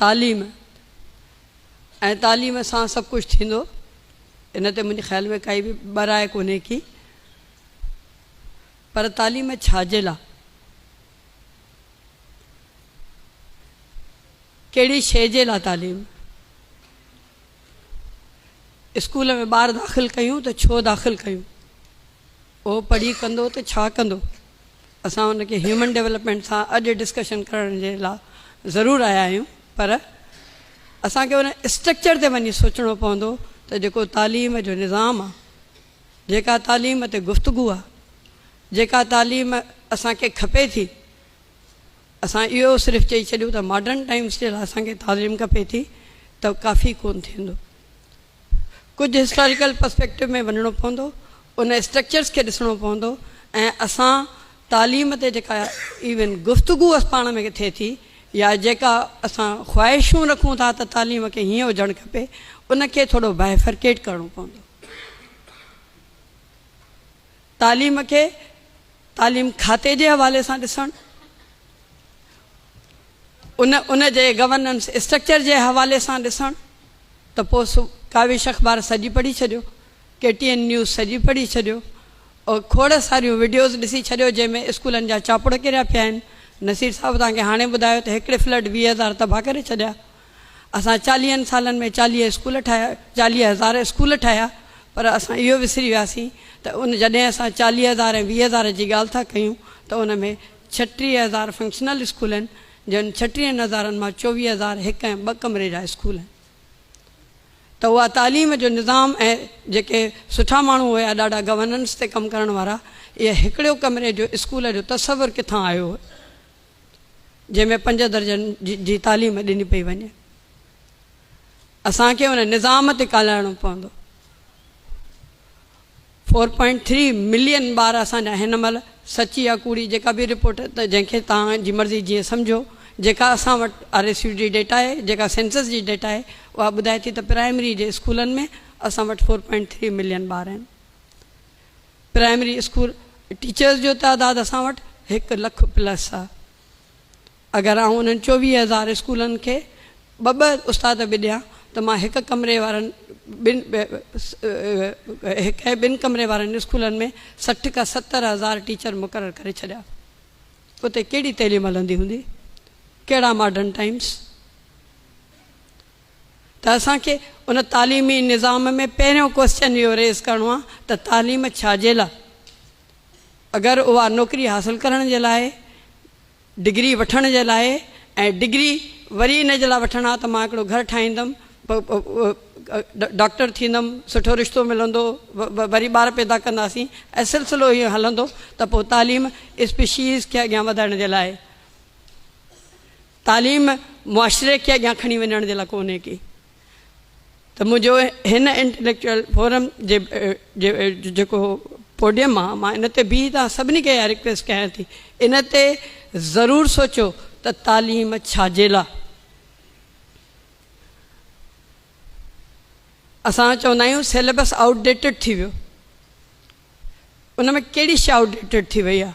तालीम ऐं तालीम सां सभु कुझु थींदो, इन ते मुंहिंजे ख़्याल में काई बि ॿराए कोन्हे की। पर तालीम छाजे लाइ, कहिड़ी शइ जे लाइ तालीम? स्कूल में ॿार दाख़िल कयूं त छो दाख़िल कयूं? उहो पढ़ी कंदो त छा कंदो? असां हुनखे ह्यूमन डेवलपमेंट सां अॼु डिस्कशन करण जे लाइ ज़रूरु आया आहियूं, पर असांखे हुन स्ट्रक्चर ते वञी सोचणो पवंदो त जेको तालीम जो निज़ाम आहे, जेका तालीम ते गुफ़्तगू आहे, जेका तालीम असांखे खपे थी, असां इहो सिर्फ़ु चई छॾियूं त मॉडर्न टाइम्स जे लाइ असांखे तालीम खपे थी त काफ़ी कोन थींदो। कुझु हिस्टोरिकल पर्सपेक्टिव में वञिणो पवंदो, उन स्ट्रक्चर्स खे ॾिसणो पवंदो, ऐं असां तालीम ते जेका इवन गुफ़्तगू पाण में थिए थी या जेका असां ख़्वाहिशूं रखूं था त तालीम खे हीअं हुजणु खपे, उनखे थोरो बाइफरकेट करिणो पवंदो। तालीम खे तालीम खाते जे हवाले सां ॾिसणु, उन जे गवर्नेंस स्ट्रक्चर जे हवाले सां ॾिसणु, त पोइ काविश अख़बार सॼी पढ़ी छॾियो, KTN न्यूज़ सॼी पढ़ी छॾियो, और खोड़ सारियूं वीडियोज़ ॾिसी छॾियो जंहिंमें स्कूलनि जा चापड़ किरिया पिया आहिनि। नसीर साहिबु तव्हांखे हाणे ॿुधायो त हिकिड़े फ्लड 20,000 तबाह करे छॾिया। असां 40 सालनि में 40 स्कूल ठाहिया, 40,000 स्कूल ठाहिया, पर असां इहो विसरी वियासीं त जॾहिं असां 40,000 ऐं 20,000 जी ॻाल्हि था कयूं त उन में 36,000 फंक्शनल स्कूल आहिनि, जिन 36,000 मां 24,000 हिकु ऐं ॿ कमरे जा स्कूल आहिनि। त उहा तालीम जो निज़ाम ऐं जेके सुठा माण्हू हुया, ॾाढा गवर्नेंस ते कमु करण वारा, इहे हिकिड़े कमरे जो स्कूल जो तसवुरु किथां आयो हो जंहिंमें 5 दर्जनि जी तालीम ॾिनी पई वञे? असांखे हुन निज़ाम ते ॻाल्हाइणो पवंदो। 4.3 मिलियन ॿार असांजा हिन महिल, सची या कूड़ी जेका बि रिपोर्ट, त जंहिंखे तव्हांजी मर्ज़ी जीअं सम्झो, जेका असां वटि RSU जी डेटा आहे, जेका सेंसस जी डेटा आहे, उहा ॿुधाए थी त प्राइमरी जे स्कूलनि में असां वटि 4.3 मिलियन ॿार आहिनि। प्राइमरी स्कूल टीचर्स जो तइदादु असां वटि 1 लख प्लस आहे। अगरि आउं उन्हनि 24,000 स्कूलनि खे ॿ उस्ताद बि ॾियां त मां हिकु कमरे वारनि ॿिनि कमरे वारनि स्कूलनि में 60 खां 70,000 टीचर मुक़ररु करे छॾिया। उते कहिड़ी तइलीम हलंदी हूंदी? कहिड़ा मॉडर्न टाइम्स? त असांखे उन तालीमी निज़ाम में पहिरियों क्वेश्चन इहो रेज़ करिणो आहे त तालीम छाजे लाइ? अगरि उहा नौकिरी हासिलु करण जे लाइ, डिग्री वठण जे लाइ, ऐं डिग्री वरी इन जे लाइ वठणु आहे त मां हिकिड़ो घरु ठाहींदमि, डॉक्टर थींदमि, सुठो रिश्तो मिलंदो, वरी ॿार पैदा कंदासीं, ऐं सिलसिलो इहो हलंदो, त पोइ तालीम स्पीशीज़ खे अॻियां वधाइण जे लाइ, तालीम मुआशिरे खे अॻियां खणी वञण जे लाइ कोन्हे की। त मुंहिंजो हिन इंटेलेक्चुअल फोरम जेको पोडियम आहे, मां इन ते बि तव्हां सभिनी खे इहा रिक्वेस्ट कयां थी, इन ते ज़रूरु सोचो त तालीम छाजे लाइ? असां चवंदा आहियूं सिलेबस आउटडेटेड थी वियो। उन में कहिड़ी शइ आउटडेटेड थी वई आहे?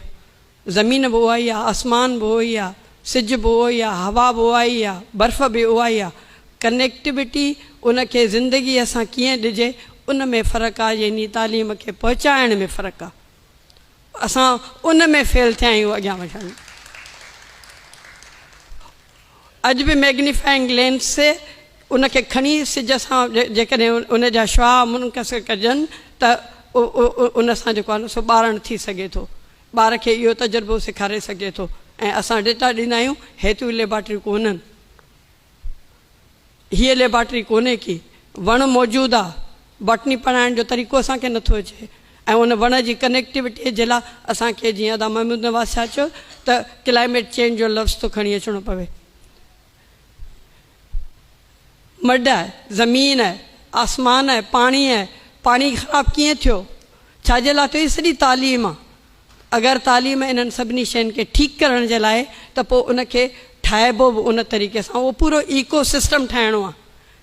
ज़मीन बि उहा ई आहे, आसमान बि उहो ई आहे, सिज बि उहो ई आहे, हवा बि उहा ई आहे, बर्फ़ बि उहा ई आहे। कनेक्टिविटी, उनखे ज़िंदगी असां कीअं ॾिजे, उन में फ़र्क़ु आहे, यानी तालीम खे पहुचाइण में फ़र्क़ु आहे। असां उन में फेल थिया आहियूं अॻियां वधण। अॼु बि मैग्नीफाइंग लेंस से उनखे खणी सिज सां जेकॾहिं उन जा शुआ मुनकसिर कजनि त उन सां जेको आहे न सो ॿारणु थी सघे थो, ॿार खे इहो तजुर्बो सेखारे सघे थो। ऐं असां डेटा ॾींदा आहियूं, हेतिरियूं लेबॉर्ट्रियूं कोन्हनि, हीअ लेबॉर्ट्री कोन्हे की, वण मौजूदु आहे, बॉटनी पढ़ाइण जो तरीक़ो असांखे नथो अचे, ऐं उन वण जी कनेक्टिविटीअ जे लाइ असांखे जीअं अदा महमूद नवाज़ छा चयो त क्लाइमेट चेंज जो लफ़्ज़ थो खणी अचिणो पवे। मड आहे, ज़मीन आहे, आसमान आहे, पाणी आहे, पाणी ख़राबु कीअं थियो, छाजे लाइ थियो? सॼी तालीम आहे। अगरि तालीम इन्हनि सभिनी शयुनि खे ठीकु करण जे लाइ, त पोइ उनखे ठाहिबो बि उन तरीक़े सां। उहो पूरो इको सिस्टम ठाहिणो आहे,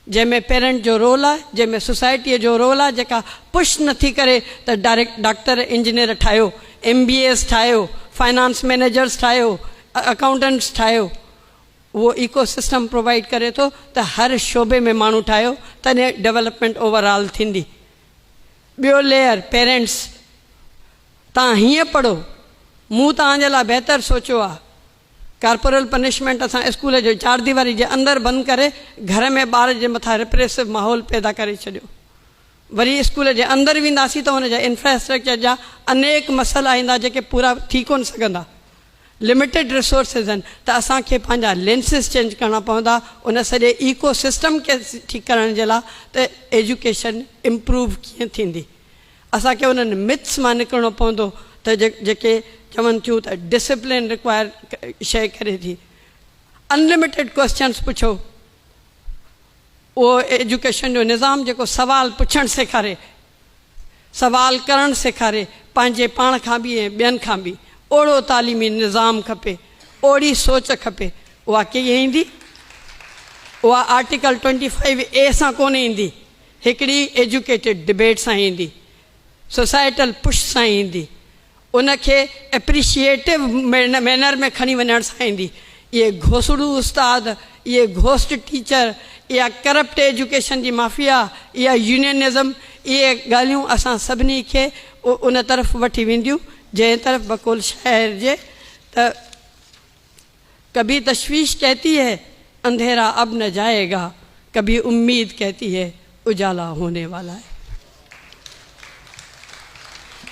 जंहिंमें पेरेंट जो रोल आहे, जंहिंमें सोसाइटीअ जो रोल आहे, जेका पुश नथी करे त डायरेक्ट डॉक्टर इंजीनियर ठाहियो, MBAs ठाहियो, फाइनेंस मैनेजर्स ठाहियो, अकाउंटेंट्स ठाहियो। वो इकोसिस्टम प्रोवाइड करे थो त हर शोबे में माण्हू ठाहियो तॾहिं डेवलपमेंट ओवरऑल थींदी। ॿियो लेयर पेरेंट्स, तव्हां हीअं पढ़ो, मूं तव्हांजे लाइ बहितर सोचियो आहे। कॉर्पोरल पनिशमेंट असां स्कूल जो 4 दीवारी जे अंदरि बंदि करे घर में ॿार जे मथां रिप्रेसिव माहौल पैदा करे छॾियो। वरी स्कूल जे अंदरि वेंदासीं त हुन जा इंफ्रास्ट्रक्चर जा अनेक मसइला ईंदा जेके पूरा थी कोन सघंदा। लिमिटेड रिसोर्सिस आहिनि त असांखे पंहिंजा लेंसिस चेंज करणा पवंदा उन सॼे इको सिस्टम खे ठीकु करण जे लाइ त एजुकेशन इम्प्रूव कीअं थींदी। असांखे उन्हनि मिथ्स मां निकिरणो पवंदो त जेके चवनि थियूं त डिसिप्लिन रिक्वायर शइ करे थी। अनलिमिटेड क्वेश्चन्स पुछो, उहो एजुकेशन जो निज़ाम जेको सवाल पुछणु सेखारे, सवाल करणु सेखारे, पंहिंजे पाण खां बि ऐं ॿियनि खां बि ओड़ो तालीमी निज़ाम खपे, ओड़ी सोच खपे। उहा कीअं ईंदी? उहा आर्टिकल 25A सां कोन ईंदी, हिकिड़ी एजुकेटेड डिबेट सां ईंदी, सोसाइटल पुश सां ईंदी, उनखे एप्रिशिएटिव मैनर में खणी वञण सां ईंदी। इहे घोसड़ू उस्ताद, इहे घोस्ट टीचर, इहा करप्ट एजुकेशन जी माफ़िया, इहा यूनियनिज़म, इहे ॻाल्हियूं असां सभिनी खे उन तरफ़ वठी वेंदियूं जंहिं तरफ़ बकुल शाइर जे त कभी तशवीश कहती है अंधेरा अब न जाएगा, कभी उम्मीद कहती है उजाला होने वाला है।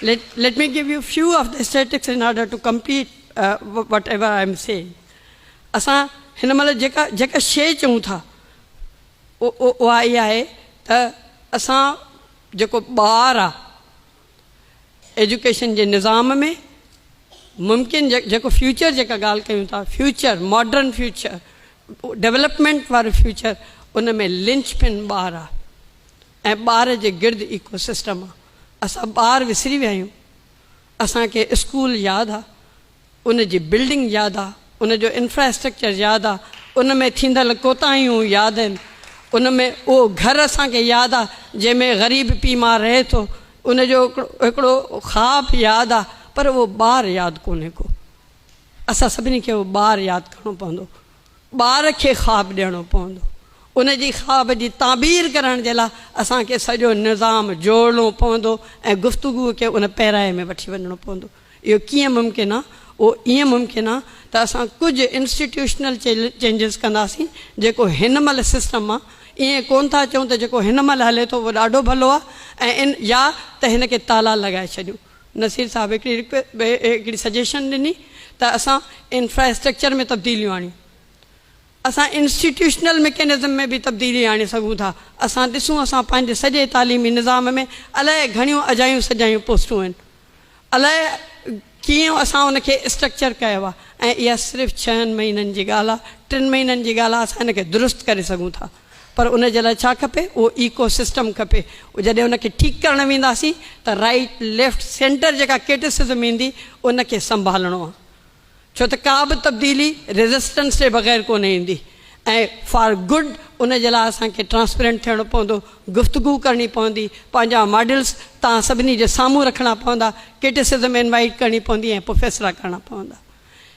Let me give you few of the statistics in order to complete whatever I am saying. असां हिन महिल जेका शइ चऊं था उहा इहा आहे त असां जेको ॿार आहे एजुकेशन जे निज़ाम में मुमकिन जेको फ्यूचर जेका ॻाल्हि कयूं था, फ्यूचर मॉडर्न फ्यूचर डेवलपमेंट वारो फ्यूचर, उन में लिंचपिन ॿार आहे ऐं ॿार जे गिर्द इकोसिस्टम आहे। असां ॿार विसरी विया आहियूं। असांखे स्कूल यादि आहे, उन जी बिल्डिंग यादि आहे, उन जो इंफ्रास्ट्रक्चर यादि आहे, उन में थींदड़ कोताहियूं यादि आहिनि, उन में उहो घरु असांखे यादि आहे जंहिंमें ग़रीब पीउ माउ रहे थो, उन जो हिकिड़ो ख़्वाबु यादि आहे, पर उहो ॿारु यादि कोन्हे को। असां सभिनी खे उहो ॿारु यादि करिणो पवंदो, ॿार खे ख़्वाबु ॾियणो पवंदो, उन जी ख़्वाब जी ताबीर करण जे लाइ असांखे सॼो निज़ाम जोड़णो पवंदो ऐं गुफ़्तगू खे उन पहिराए में वठी वञिणो पवंदो। इहो कीअं मुमकिन आहे? उहो ईअं मुमकिन आहे त असां कुझु इंस्टीट्यूशनल चेंजिस कंदासीं जेको हिन महिल सिस्टम आहे। ईअं कोन था चऊं त जेको हिन महिल हले थो उहो ॾाढो भलो आहे ऐं या त हिन खे ताला लॻाए छॾियूं। नसीर साहिबु हिकिड़ी सजेशन ॾिनी त असां इंफ्रास्ट्रक्चर में तब्दीलियूं आणियूं, असां इंस्टीट्यूशनल मैकेनिज़म में बि तब्दीली आणे सघूं था। असां ॾिसूं असां पंहिंजे सॼे तालीमी निज़ाम में अलाए घणियूं अजायूं सजायूं पोस्टूं आहिनि, अलाए कीअं असां उनखे स्ट्रक्चर कयो आहे ऐं इहा सिर्फ़ु 6 महीननि जी ॻाल्हि आहे, 3 महीननि जी ॻाल्हि आहे। असां हिनखे दुरुस्त करे सघूं था, पर उन जे लाइ छा खपे? उहो इको सिस्टम खपे। जॾहिं उनखे ठीकु करणु वेंदासीं त राइट लेफ्ट सेंटर जेका क्रिटिसिज़म ईंदी उनखे संभालणो आहे, छो त का बि तब्दीली रेज़िस्टेंस जे बग़ैर कोन ईंदी ऐं फॉर गुड उन जे लाइ असांखे ट्रांसपेरेंट थियणो पवंदो, गुफ़्तगू करणी पवंदी, पंहिंजा मॉडल्स तव्हां सभिनी जे साम्हूं रखणा पवंदा, क्रिटिसिज़म इनवाइट करणी पवंदी ऐं पोइ फ़ैसिला करणा पवंदा।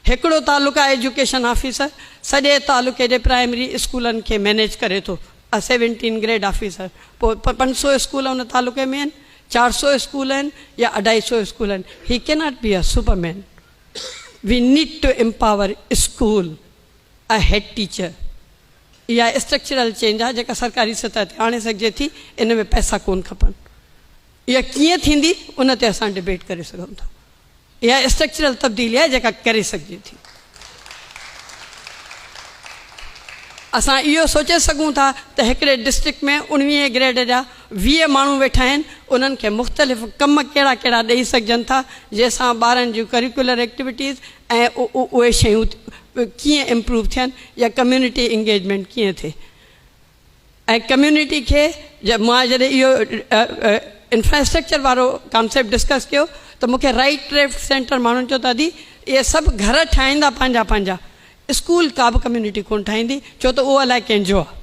हिकिड़ो तालुक़ा एजुकेशन ऑफिसर सॼे तालुक़े जे प्राइमरी स्कूलनि खे मैनेज करे थो, 17 ग्रेड ऑफिसर। पोइ 500 स्कूल उन तालुक़े में आहिनि, 400 स्कूल आहिनि या 250 स्कूल आहिनि। He can not be a Superman. We need to empower school, a head teacher. इहा स्ट्रक्चरल चेंज आहे जेका सरकारी सतह ते आणे सघिजे थी, इन में पैसा कोन खपनि। इहा कीअं थींदी उन ते असां डिबेट करे सघूं था। इहा स्ट्रक्चरल तब्दीली आहे जेका करे सघिजे थी। असां इहो सोचे सघूं था त हिकिड़े डिस्ट्रिक्ट में 19 ग्रेड जा 20 माण्हू वेठा आहिनि, उन्हनि खे मुख़्तलिफ़ कम कहिड़ा कहिड़ा ॾेई सघजनि था जंहिंसां ॿारनि जूं करिकुलर एक्टिविटीज़ ऐं उहे शयूं कीअं इम्प्रूव थियनि या कम्यूनिटी इंगेजमेंट कीअं थिए। ऐं कम्यूनिटी खे मां जॾहिं इहो इंफ्रास्ट्रक्चर वारो कॉन्सेप्ट डिस्कस कयो त मूंखे राइट लेफ्ट सेंटर माण्हुनि चयो दादी इहे सभु घर ठाहींदा पंहिंजा पंहिंजा, स्कूल का बि कम्यूनिटी कोन ठाहींदी, छो त उहो अलाए कंहिंजो आहे।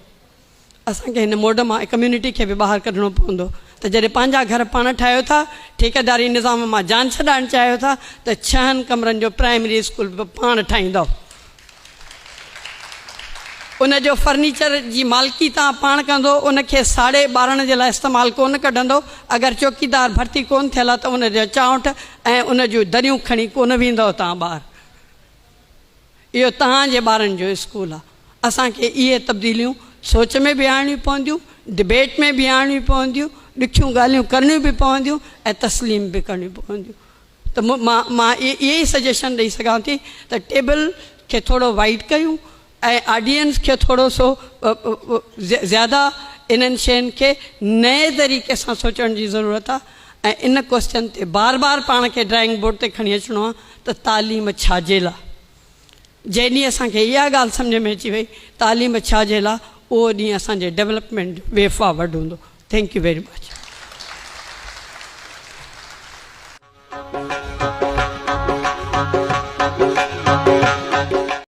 असांखे हिन मोड मां कम्यूनिटी खे बि ॿाहिरि कढणो पवंदो त जॾहिं पंहिंजा घर पाण ठाहियो था, ठेकेदारी निज़ाम मां जान छॾाइणु चाहियो था त 6 कमरनि जो प्राइमरी स्कूल बि पाण ठाहींदो। उन जो फर्नीचर जी मालिकी तव्हां पाण कंदो, उनखे साड़े ॿारण जे लाइ इस्तेमालु कोन कढंदो। अगरि चौकीदार भर्ती कोन थियल आहे त उन जो चांवट ऐं उन जूं दरियूं खणी कोन वेंदव तव्हां ॿाहिरि। इहो तव्हांजे ॿारनि जो स्कूल आहे। असांखे इहे तब्दीलियूं सोच में बि आणियूं पवंदियूं, डिबेट में बि आणियूं पवंदियूं, ॾुखियूं ॻाल्हियूं करणियूं बि पवंदियूं ऐं तस्लीम बि करणियूं पवंदियूं। त मां इहे ई सजेशन ॾेई सघां थी त टेबल खे थोरो वाइड कयूं ऐं ऑडियंस खे थोरो सो ज़्यादा इन्हनि शयुनि खे नए तरीक़े सां सोचण जी ज़रूरत आहे। ऐं इन क्वेश्चन ते बार बार पाण खे ड्राइंग बोर्ड ते खणी अचिणो आहे त तालीम छाजे लाइ। जंहिं ॾींहुं असांखे इहा ॻाल्हि सम्झ में अची वई तालीम छाजे लाइ, उहो ॾींहुं असांजे डेवलपमेंट वे फॉरवर्ड हूंदो। Thank U very much.